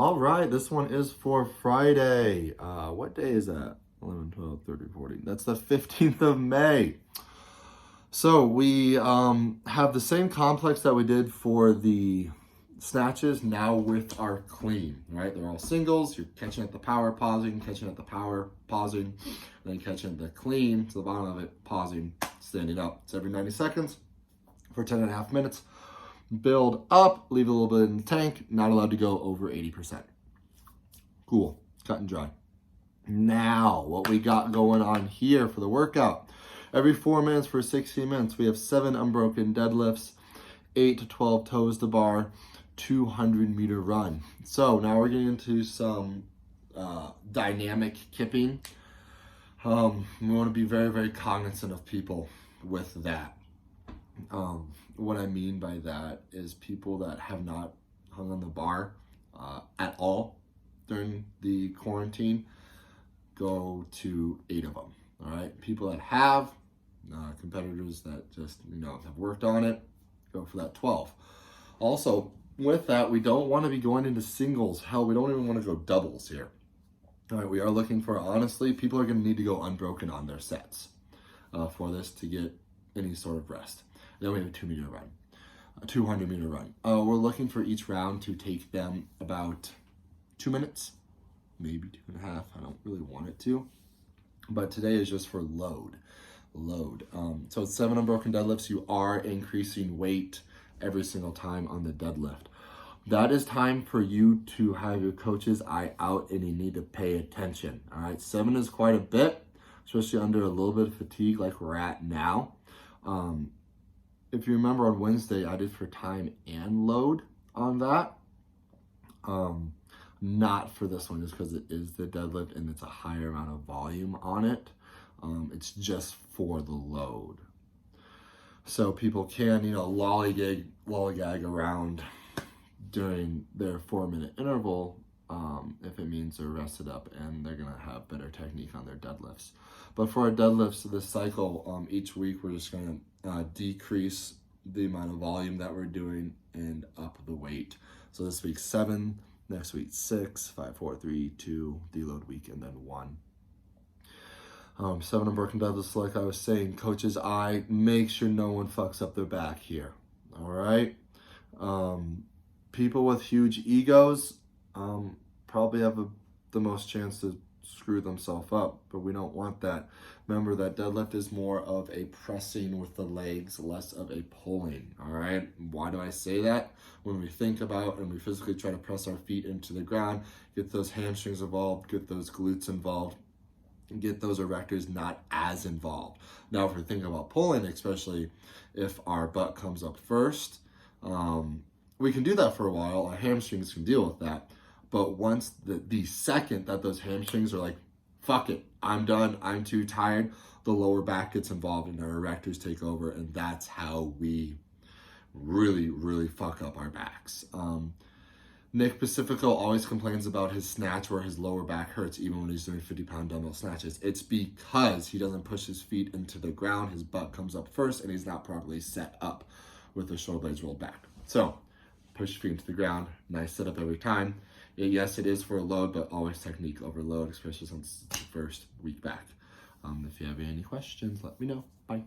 All right, this one is for Friday. What day is that? 11, 12, 13, 14. That's the 15th of May. So we have the same complex that we did for the snatches now with our clean, right? They're all singles. You're catching at the power, pausing, catching at the power, pausing, then catching the clean to the bottom of it, pausing, standing up. It's every 90 seconds for 10.5 minutes. Build up, leave a little bit in the tank, not allowed to go over 80%. Cool, cut and dry. Now, what we got going on here for the workout. Every 4 minutes for 60 minutes, we have 7 unbroken deadlifts, 8 to 12 toes to bar, 200-meter run. So now we're getting into some dynamic kipping. We want to be very, very cognizant of people with that. What I mean by that is people that have not hung on the bar at all during the quarantine, go to 8 of them. All right, people that have, competitors that just have worked on it, go for that 12. Also, with that, we don't want to be going into singles. Hell, we don't even want to go doubles here. All right, we are looking for, honestly, people are going to need to go unbroken on their sets for this to get any sort of rest. Then we have a 2-meter run, a 200-meter run. We're looking for each round to take them about 2 minutes, maybe 2.5. I don't really want it to, but today is just for load. So it's 7 unbroken deadlifts. You are increasing weight every single time on the deadlift. That is time for you to have your coach's eye out, and you need to pay attention. All right, 7 is quite a bit, especially under a little bit of fatigue like we're at now. If you remember on Wednesday, I did for time and load on that. Not for this one, just because it is the deadlift and it's a higher amount of volume on it. It's just for the load. So people can, lollygag around during their 4-minute interval if it means they're rested up and they're gonna have better technique on their deadlifts. But for our deadlifts, this cycle, each week we're just gonna decrease the amount of volume that we're doing and up the weight. So this week 7, next week 6, 5, 4, 3, 2, deload week, and then 1. 7 unbroken deadlifts, like I was saying, coach's eye, make sure no one fucks up their back here. All right. People with huge egos probably have the most chance to screw themselves up, but we don't want that. Remember that deadlift is more of a pressing with the legs, less of a pulling. All right. Why do I say that? When we think about and we physically try to press our feet into the ground, get those hamstrings involved, get those glutes involved, get those erectors not as involved. Now, if we're thinking about pulling, especially if our butt comes up first, we can do that for a while. Our hamstrings can deal with that. But once the second that those hamstrings are like, fuck it, I'm done, I'm too tired, the lower back gets involved and our erectors take over, and that's how we really, really fuck up our backs. Nick Pacifico always complains about his snatch where his lower back hurts even when he's doing 50-pound dumbbell snatches. It's because he doesn't push his feet into the ground, his butt comes up first, and he's not properly set up with the shoulder blades rolled back. So, push your feet into the ground, nice setup every time. Yes, it is for a load, but always technique over load, especially since it's the first week back. If you have any questions, let me know. Bye.